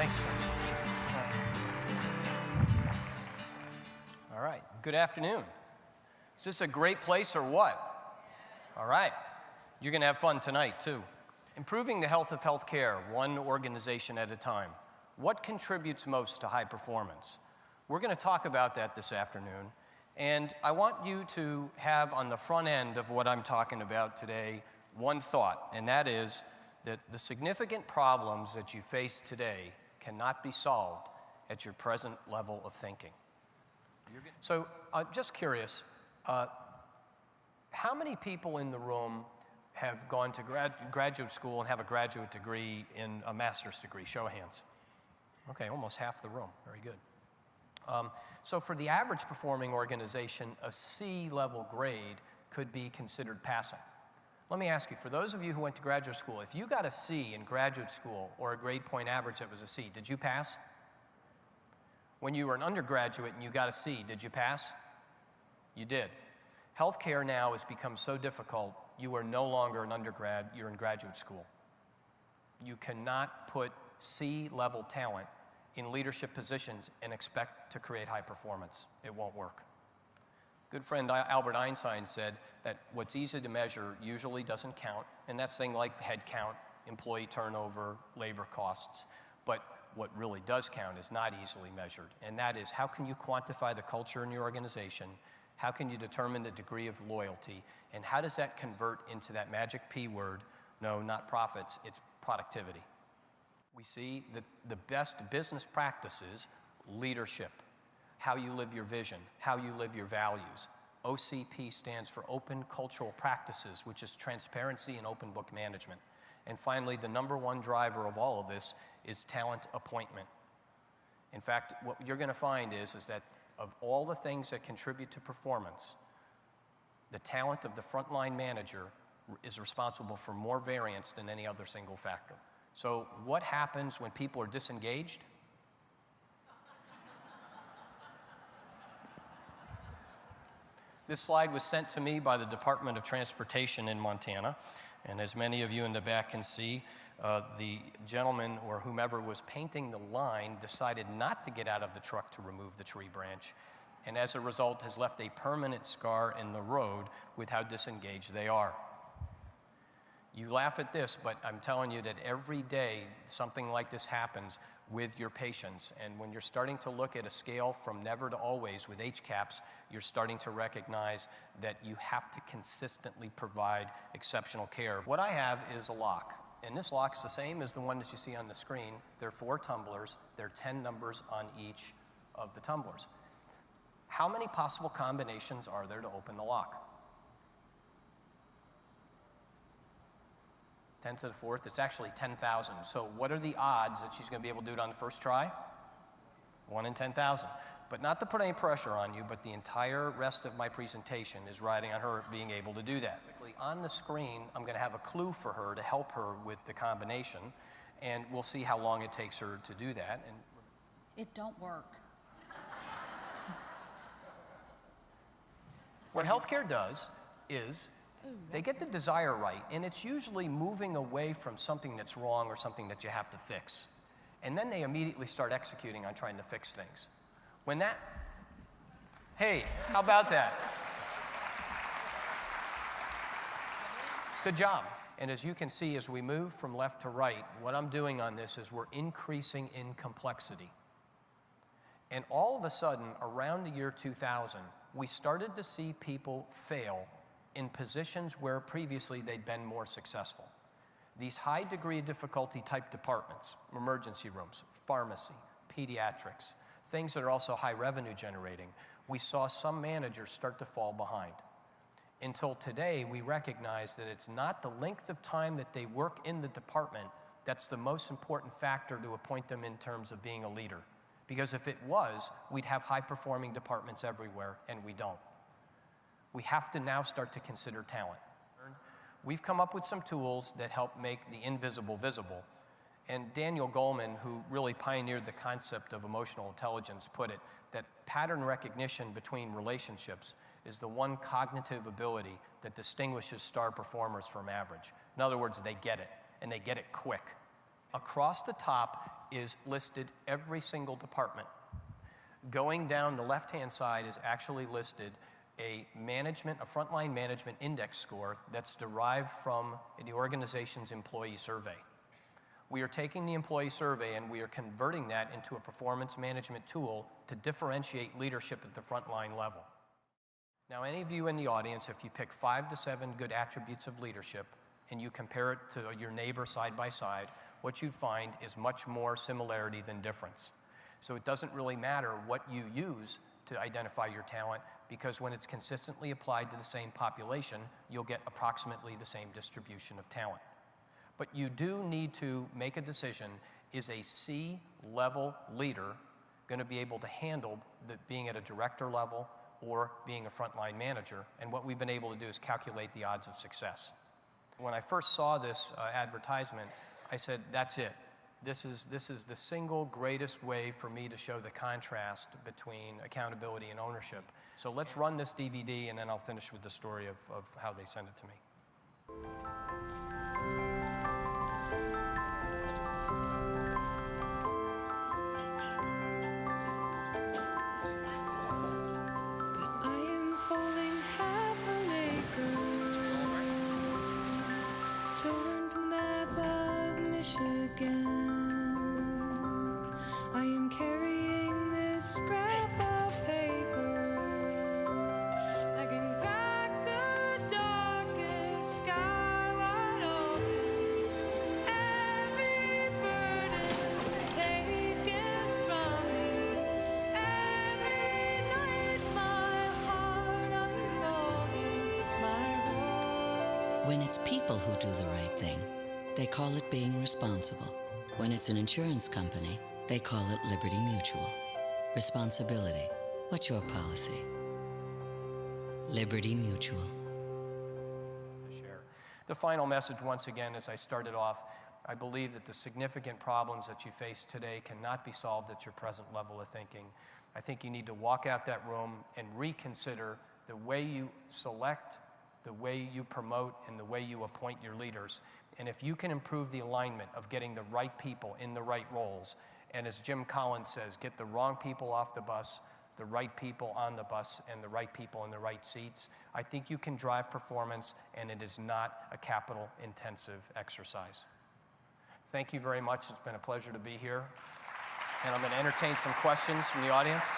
Thanks, sir. All right, good afternoon. Is this a great place or what? All right, you're gonna have fun tonight too. Improving the health of healthcare, one organization at a time. What contributes most to high performance? We're gonna talk about that this afternoon, and I want you to have on the front end of what I'm talking about today one thought, and that is that the significant problems that you face today cannot be solved at your present level of thinking. So, just curious, how many people in the room have gone to graduate school and have a graduate degree in a master's degree? Show of hands. Okay, almost half the room. Very good. So for the average performing organization, a C-level grade could be considered passing. Let me ask you, for those of you who went to graduate school, if you got a C in graduate school or a grade point average that was a C, did you pass? When you were an undergraduate and you got a C, did you pass? You did. Healthcare now has become so difficult, you are no longer an undergrad, you're in graduate school. You cannot put C-level talent in leadership positions and expect to create high performance. It won't work. Good friend Albert Einstein said that what's easy to measure usually doesn't count, and that's things like head count, employee turnover, labor costs. But what really does count is not easily measured, and that is how can you quantify the culture in your organization, how can you determine the degree of loyalty, and how does that convert into that magic P word? No, not profits, it's productivity. We see that the best business practices, leadership, how you live your vision, how you live your values. OCP stands for Open Cultural Practices, which is transparency and open book management. And finally, the number one driver of all of this is talent appointment. In fact, what you're going to find is that of all the things that contribute to performance, the talent of the frontline manager is responsible for more variance than any other single factor. So what happens when people are disengaged? This slide was sent to me by the Department of Transportation in Montana, and as many of you in the back can see, the gentleman or whomever was painting the line decided not to get out of the truck to remove the tree branch, and as a result has left a permanent scar in the road with how disengaged they are. You laugh at this, but I'm telling you that every day something like this happens with your patients, and when you're starting to look at a scale from never to always with HCAHPS, you're starting to recognize that you have to consistently provide exceptional care. What I have is a lock, and this lock's the same as the one that you see on the screen. There are 4 tumblers, there are 10 numbers on each of the tumblers. How many possible combinations are there to open the lock? 10 to the 4th, it's actually 10,000. So what are the odds that she's going to be able to do it on the first try? 1 in 10,000. But not to put any pressure on you, but the entire rest of my presentation is riding on her being able to do that. On the screen, I'm going to have a clue for her to help her with the combination, and we'll see how long it takes her to do that. And it don't work. What healthcare does is they get the desire right, and it's usually moving away from something that's wrong or something that you have to fix. And then they immediately start executing on trying to fix things. When that, hey, how about that? Good job. And as you can see, as we move from left to right, what I'm doing on this is we're increasing in complexity. And all of a sudden, around the year 2000, we started to see people fail in positions where previously they'd been more successful. These high degree of difficulty type departments, emergency rooms, pharmacy, pediatrics, things that are also high revenue generating, we saw some managers start to fall behind. Until today, we recognize that it's not the length of time that they work in the department that's the most important factor to appoint them in terms of being a leader. Because if it was, we'd have high performing departments everywhere, and we don't. We have to now start to consider talent. We've come up with some tools that help make the invisible visible. And Daniel Goleman, who really pioneered the concept of emotional intelligence, put it that pattern recognition between relationships is the one cognitive ability that distinguishes star performers from average. In other words, they get it, and they get it quick. across the top is listed every single department. Going down the left-hand side is actually listed a frontline management index score that's derived from the organization's employee survey. We are taking the employee survey and we are converting that into a performance management tool to differentiate leadership at the frontline level. Now, any of you in the audience, if you pick 5 to 7 good attributes of leadership and you compare it to your neighbor side by side, what you'd find is much more similarity than difference. So it doesn't really matter what you use to identify your talent, because when it's consistently applied to the same population, you'll get approximately the same distribution of talent. But you do need to make a decision: is a C-level leader going to be able to handle being at a director level or being a frontline manager? And what we've been able to do is calculate the odds of success. When I first saw this advertisement, I said, that's it. This is the single greatest way for me to show the contrast between accountability and ownership. So let's run this DVD, and then I'll finish with the story of how they sent it to me. I am carrying this scrap of paper. I can crack the darkest sky wide open. Every burden taken from me. Every night my heart unfolding. My heart. When it's people who do the right thing, they call it being responsible. When it's an insurance company, they call it Liberty Mutual. Responsibility. What's your policy? Liberty Mutual. The final message, once again, as I started off, I believe that the significant problems that you face today cannot be solved at your present level of thinking. I think you need to walk out that room and reconsider the way you select, the way you promote, and the way you appoint your leaders. And if you can improve the alignment of getting the right people in the right roles, and as Jim Collins says, get the wrong people off the bus, the right people on the bus, and the right people in the right seats, I think you can drive performance, and it is not a capital-intensive exercise. Thank you very much. It's been a pleasure to be here. And I'm going to entertain some questions from the audience.